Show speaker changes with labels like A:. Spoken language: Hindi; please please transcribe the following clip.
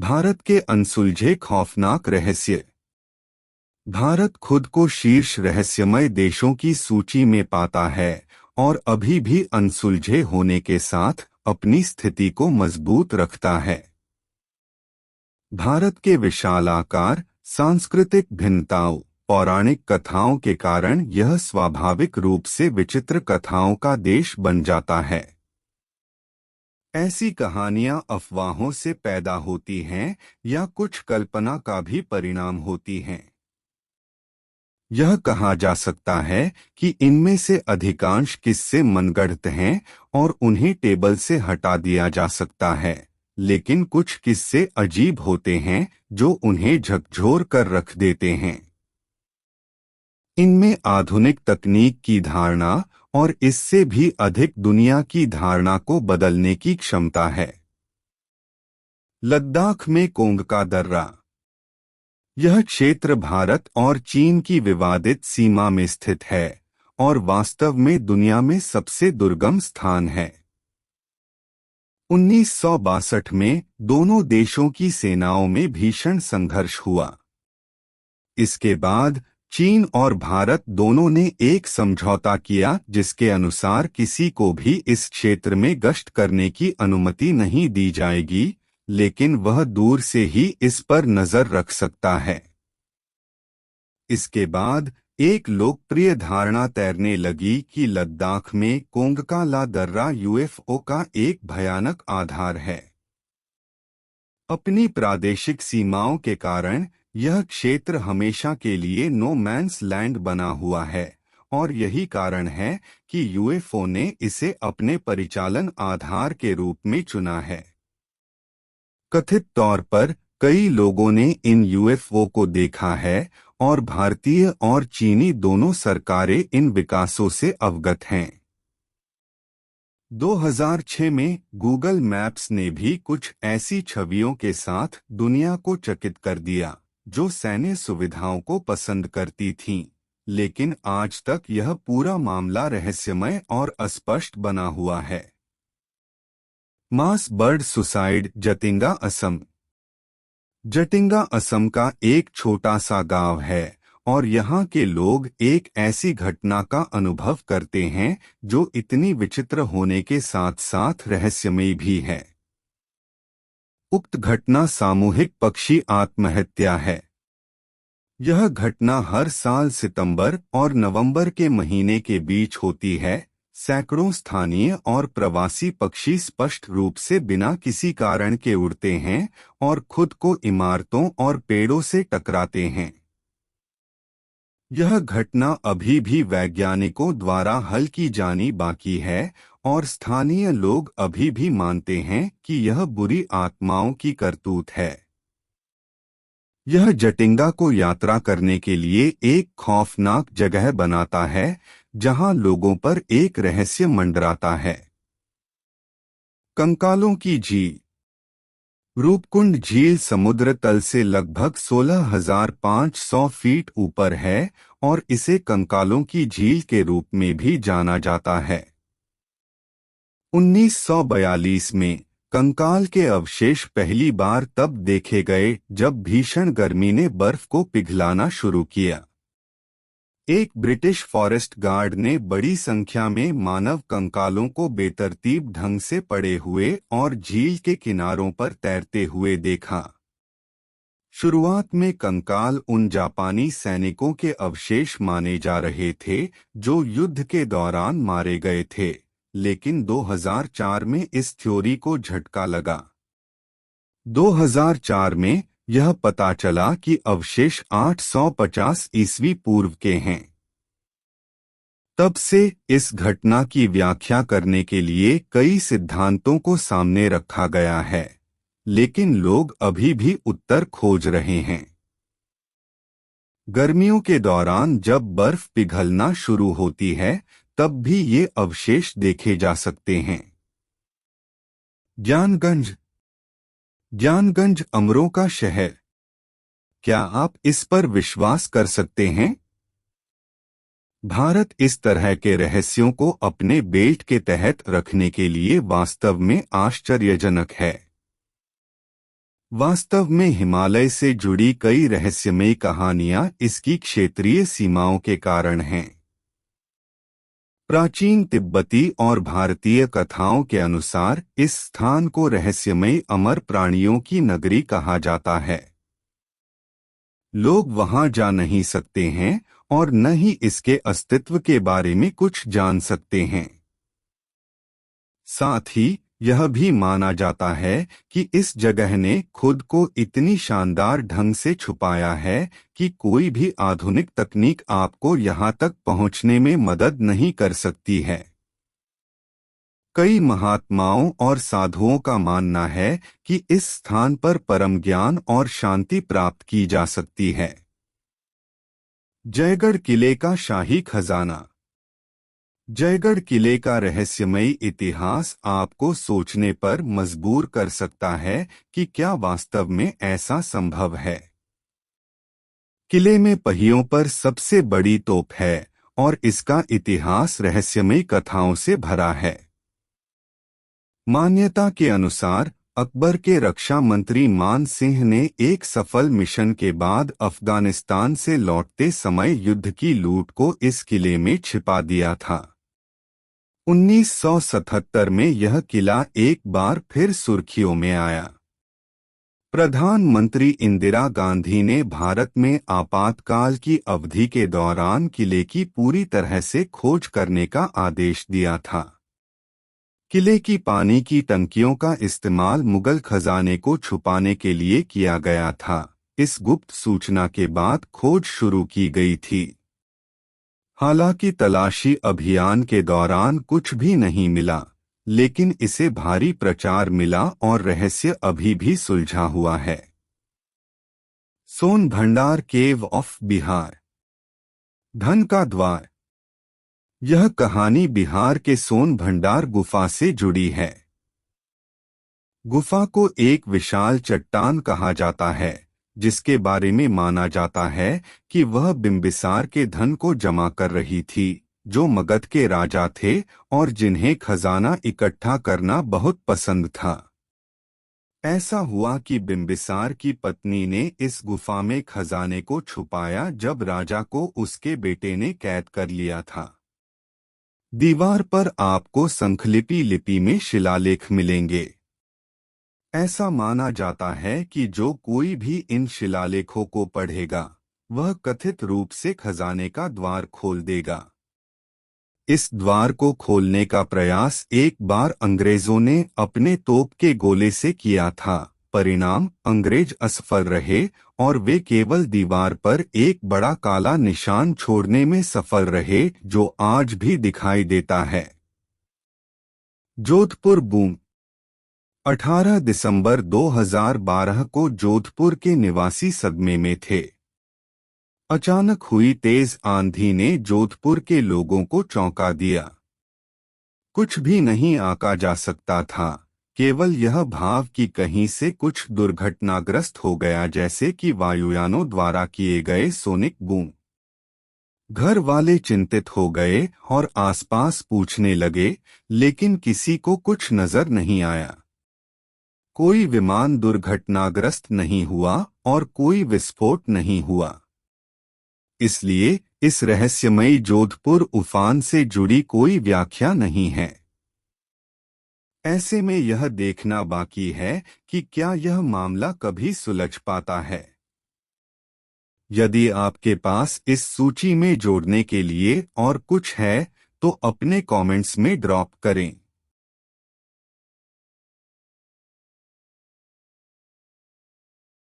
A: भारत के अनसुलझे खौफनाक रहस्य। भारत खुद को शीर्ष रहस्यमय देशों की सूची में पाता है और अभी भी अनसुलझे होने के साथ अपनी स्थिति को मजबूत रखता है। भारत के विशाल आकार, सांस्कृतिक भिन्नताओं, पौराणिक कथाओं के कारण यह स्वाभाविक रूप से विचित्र कथाओं का देश बन जाता है। ऐसी कहानियां अफवाहों से पैदा होती हैं या कुछ कल्पना का भी परिणाम होती हैं। यह कहा जा सकता है कि इनमें से अधिकांश किस्से मनगढ़ंत हैं और उन्हें टेबल से हटा दिया जा सकता है, लेकिन कुछ किस्से अजीब होते हैं जो उन्हें झकझोर कर रख देते हैं। इनमें आधुनिक तकनीक की धारणा और इससे भी अधिक दुनिया की धारणा को बदलने की क्षमता है। लद्दाख में कोंग का दर्रा। यह क्षेत्र भारत और चीन की विवादित सीमा में स्थित है और वास्तव में दुनिया में सबसे दुर्गम स्थान है। 1962 में दोनों देशों की सेनाओं में भीषण संघर्ष हुआ। इसके बाद चीन और भारत दोनों ने एक समझौता किया जिसके अनुसार किसी को भी इस क्षेत्र में गश्त करने की अनुमति नहीं दी जाएगी, लेकिन वह दूर से ही इस पर नजर रख सकता है। इसके बाद एक लोकप्रिय धारणा तैरने लगी कि लद्दाख में कोंग का ला दर्रा यूएफओ का एक भयानक आधार है। अपनी प्रादेशिक सीमाओं के कारण यह क्षेत्र हमेशा के लिए नो मैन्स लैंड बना हुआ है और यही कारण है कि यूएफओ ने इसे अपने परिचालन आधार के रूप में चुना है। कथित तौर पर कई लोगों ने इन यूएफओ को देखा है और भारतीय और चीनी दोनों सरकारें इन विकासों से अवगत हैं। 2006 में गूगल मैप्स ने भी कुछ ऐसी छवियों के साथ दुनिया को चकित कर दिया जो सैन्य सुविधाओं को पसंद करती थीं, लेकिन आज तक यह पूरा मामला रहस्यमय और अस्पष्ट बना हुआ है। मास बर्ड सुसाइड। जटिंगा, असम। जटिंगा असम का एक छोटा सा गांव है और यहाँ के लोग एक ऐसी घटना का अनुभव करते हैं जो इतनी विचित्र होने के साथ साथ रहस्यमयी भी है। उक्त घटना सामूहिक पक्षी आत्महत्या है। यह घटना हर साल सितंबर और नवंबर के महीने के बीच होती है। सैकड़ों स्थानीय और प्रवासी पक्षी स्पष्ट रूप से बिना किसी कारण के उड़ते हैं और खुद को इमारतों और पेड़ों से टकराते हैं। यह घटना अभी भी वैज्ञानिकों द्वारा हल की जानी बाकी है और स्थानीय लोग अभी भी मानते हैं कि यह बुरी आत्माओं की करतूत है। यह जटिंगा को यात्रा करने के लिए एक खौफनाक जगह बनाता है जहां लोगों पर एक रहस्य मंडराता है। कंकालों की झील। रूपकुंड झील समुद्र तल से लगभग 16,500 फीट ऊपर है और इसे कंकालों की झील के रूप में भी जाना जाता है। 1942 में कंकाल के अवशेष पहली बार तब देखे गए जब भीषण गर्मी ने बर्फ को पिघलाना शुरू किया। एक ब्रिटिश फॉरेस्ट गार्ड ने बड़ी संख्या में मानव कंकालों को बेतरतीब ढंग से पड़े हुए और झील के किनारों पर तैरते हुए देखा। शुरुआत में कंकाल उन जापानी सैनिकों के अवशेष माने जा रहे थे जो युद्ध के दौरान मारे गए थे, लेकिन 2004 में इस थ्योरी को झटका लगा। 2004 में यह पता चला कि अवशेष 850 ईस्वी पूर्व के हैं। तब से इस घटना की व्याख्या करने के लिए कई सिद्धांतों को सामने रखा गया है, लेकिन लोग अभी भी उत्तर खोज रहे हैं। गर्मियों के दौरान जब बर्फ पिघलना शुरू होती है तब भी ये अवशेष देखे जा सकते हैं। ज्ञानगंज। ज्ञानगंज अमरों का शहर। क्या आप इस पर विश्वास कर सकते हैं? भारत इस तरह के रहस्यों को अपने बेल्ट के तहत रखने के लिए वास्तव में आश्चर्यजनक है। वास्तव में हिमालय से जुड़ी कई रहस्यमयी कहानियां इसकी क्षेत्रीय सीमाओं के कारण हैं। प्राचीन तिब्बती और भारतीय कथाओं के अनुसार इस स्थान को रहस्यमयी अमर प्राणियों की नगरी कहा जाता है। लोग वहां जा नहीं सकते हैं और न ही इसके अस्तित्व के बारे में कुछ जान सकते हैं। साथ ही यह भी माना जाता है कि इस जगह ने खुद को इतनी शानदार ढंग से छुपाया है कि कोई भी आधुनिक तकनीक आपको यहां तक पहुंचने में मदद नहीं कर सकती है। कई महात्माओं और साधुओं का मानना है कि इस स्थान पर परम ज्ञान और शांति प्राप्त की जा सकती है। जयगढ़ किले का शाही खजाना। जयगढ़ किले का रहस्यमयी इतिहास आपको सोचने पर मजबूर कर सकता है कि क्या वास्तव में ऐसा संभव है। किले में पहियों पर सबसे बड़ी तोप है और इसका इतिहास रहस्यमयी कथाओं से भरा है। मान्यता के अनुसार अकबर के रक्षा मंत्री मान सिंह ने एक सफल मिशन के बाद अफगानिस्तान से लौटते समय युद्ध की लूट को इस किले में छिपा दिया था। 1977 में यह किला एक बार फिर सुर्खियों में आया। प्रधानमंत्री इंदिरा गांधी ने भारत में आपातकाल की अवधि के दौरान किले की पूरी तरह से खोज करने का आदेश दिया था। किले की पानी की टंकियों का इस्तेमाल मुगल खजाने को छुपाने के लिए किया गया था। इस गुप्त सूचना के बाद खोज शुरू की गई थी। हालांकि तलाशी अभियान के दौरान कुछ भी नहीं मिला, लेकिन इसे भारी प्रचार मिला और रहस्य अभी भी सुलझा हुआ है। सोन भंडार केव ऑफ बिहार। धन का द्वार। यह कहानी बिहार के सोन भंडार गुफा से जुड़ी है। गुफा को एक विशाल चट्टान कहा जाता है, जिसके बारे में माना जाता है कि वह बिंबिसार के धन को जमा कर रही थी, जो मगध के राजा थे और जिन्हें खजाना इकट्ठा करना बहुत पसंद था। ऐसा हुआ कि बिंबिसार की पत्नी ने इस गुफा में खजाने को छुपाया जब राजा को उसके बेटे ने कैद कर लिया था। दीवार पर आपको संखलिपि लिपि में शिलालेख मिलेंगे। ऐसा माना जाता है कि जो कोई भी इन शिलालेखों को पढ़ेगा, वह कथित रूप से खजाने का द्वार खोल देगा। इस द्वार को खोलने का प्रयास एक बार अंग्रेजों ने अपने तोप के गोले से किया था। परिणाम अंग्रेज असफल रहे और वे केवल दीवार पर एक बड़ा काला निशान छोड़ने में सफल रहे, जो आज भी दिखाई देता है। जोधपुर बूम। 18 दिसंबर 2012 को जोधपुर के निवासी सदमे में थे। अचानक हुई तेज आंधी ने जोधपुर के लोगों को चौंका दिया। कुछ भी नहीं आंका जा सकता था, केवल यह भाव कि कहीं से कुछ दुर्घटनाग्रस्त हो गया, जैसे कि वायुयानों द्वारा किए गए सोनिक बूम। घर वाले चिंतित हो गए और आसपास पूछने लगे, लेकिन किसी को कुछ नजर नहीं आया। कोई विमान दुर्घटनाग्रस्त नहीं हुआ और कोई विस्फोट नहीं हुआ। इसलिए इस रहस्यमयी जोधपुर उफान से जुड़ी कोई व्याख्या नहीं है। ऐसे में यह देखना बाकी है कि क्या यह मामला कभी सुलझ पाता है। यदि आपके पास इस सूची में जोड़ने के लिए और कुछ है, तो अपने कमेंट्स में ड्रॉप करें।